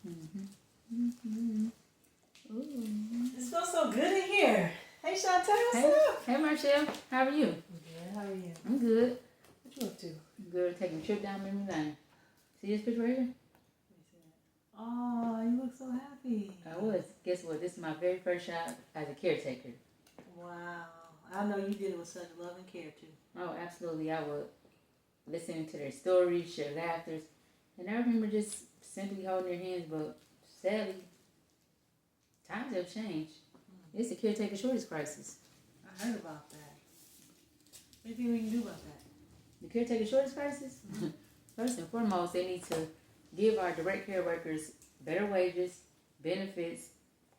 It smells so good in here. Hey, Shantae, what's up? Hey, Marshall. How are you? I'm good. How are you? I'm good. What you up to? Good. Taking a trip down memory lane. See this picture right here? Oh, you look so happy. I was. Guess what? This is my very first shot as a caretaker. Wow. I know you did it with such love and care, too. Oh, absolutely. I would listen to their stories, share laughters, and I remember just simply holding their hands, but sadly, times have changed. It's the caretaker shortage crisis. I heard about that. What do you think we can do about that? The caretaker shortage crisis? First and foremost, they need to give our direct care workers better wages, benefits,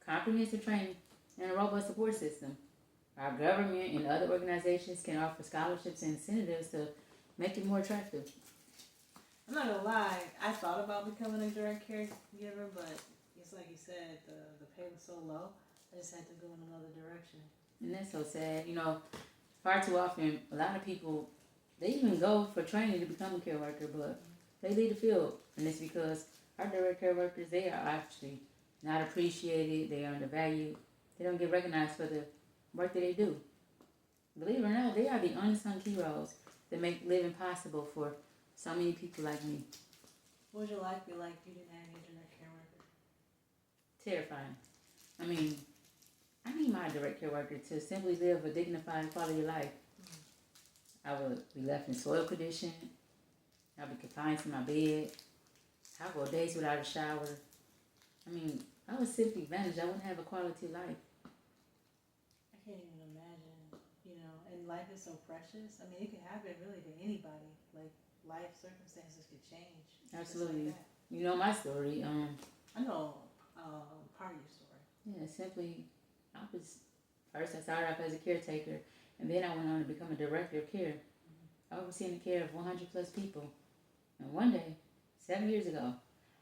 comprehensive training, and a robust support system. Our government and other organizations can offer scholarships and incentives to make it more attractive. I'm not gonna lie, I thought about becoming a direct caregiver, but it's like you said, the pay was so low, I just had to go in another direction. And that's so sad. You know, far too often, a lot of people, they even go for training to become a care worker, but they leave the field. And it's because our direct care workers, they are actually not appreciated, they are undervalued, they don't get recognized for the work that they do. Believe it or not, they are the unsung heroes that make living possible for so many people like me. What would your life be like if you didn't have your direct care worker? Terrifying. I mean, I need my direct care worker to simply live a dignified quality of life. I would be left in soil condition. I'd be confined to my bed. I'd go days without a shower. I mean, I would simply vanish. I wouldn't have a quality of life. I can't even imagine, and life is so precious. I mean, it could happen really to anybody. Like, life circumstances could change. Absolutely. Like you know my story. I know part of your story. Yeah, simply, first I started off as a caretaker, and then I went on to become a director of care, overseeing the care of 100 plus people. And one day, 7 years ago,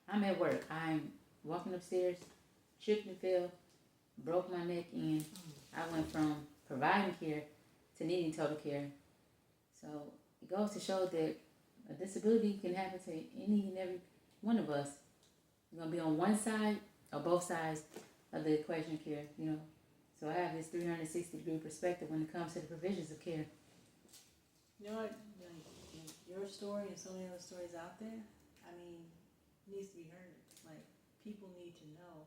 I'm at work. I'm walking upstairs, tripped and fell, broke my neck, and I went from providing care to needing total care. So it goes to show that a disability can happen to any and every one of us. You're going to be on one side or both sides of the equation of care, So I have this 360-degree perspective when it comes to the provisions of care. You know what? Like, your story and so many other stories out there, I mean, needs to be heard. Like, people need to know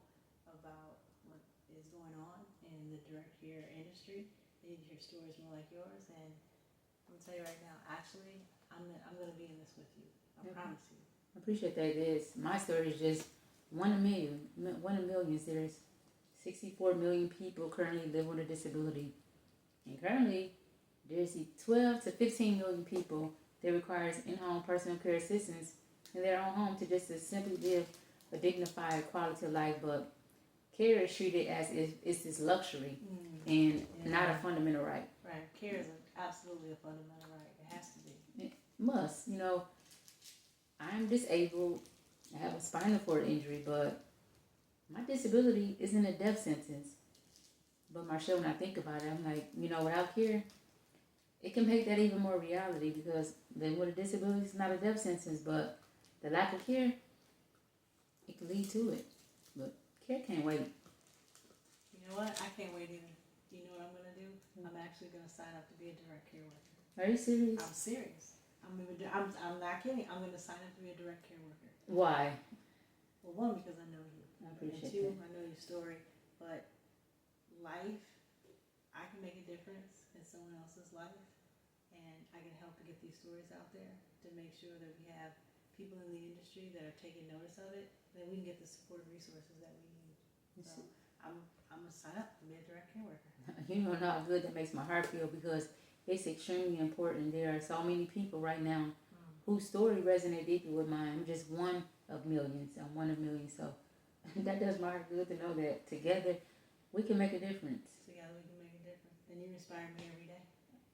about what is going on in the direct care industry. They need to hear stories more like yours. And I'm going to tell you right now, actually, I'm going to be in this with you. I promise you. I appreciate that. My story is just one in millions. There's 64 million people currently live with a disability. And currently, there's 12 to 15 million people that requires in-home personal care assistance in their own home to simply live a dignified quality of life. But care is treated as if it's this luxury and not a fundamental right. Right. Care is absolutely a fundamental right. It has to be. It must. I'm disabled. I have a spinal cord injury, but my disability isn't a death sentence. But Marshall, when I think about it, I'm like, without care, it can make that even more reality because then with a disability, it's not a death sentence, but the lack of care, it can lead to it. But care can't wait. You know what? I can't wait either. You know what I'm going to do? I'm actually going to sign up to be a direct care worker. Are you serious? I'm serious. I'm not kidding. I'm going to sign up to be a direct care worker. Why? Well, one, because I know you. I appreciate and two, that. I know your story. But life, I can make a difference in someone else's life. And I can help to get these stories out there to make sure that we have people in the industry that are taking notice of it. Then we can get the support resources that we need. So I'm going to sign up to be a direct care worker. You know how good that makes my heart feel because it's extremely important. There are so many people right now whose story resonates deeply with mine. I'm just one of millions. I'm one of millions. So that does my heart good to know that together we can make a difference. Together we can make a difference. And you inspire me every day.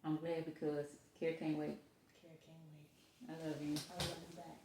I'm glad because care can't wait. Care can't wait. I love you. I love you back.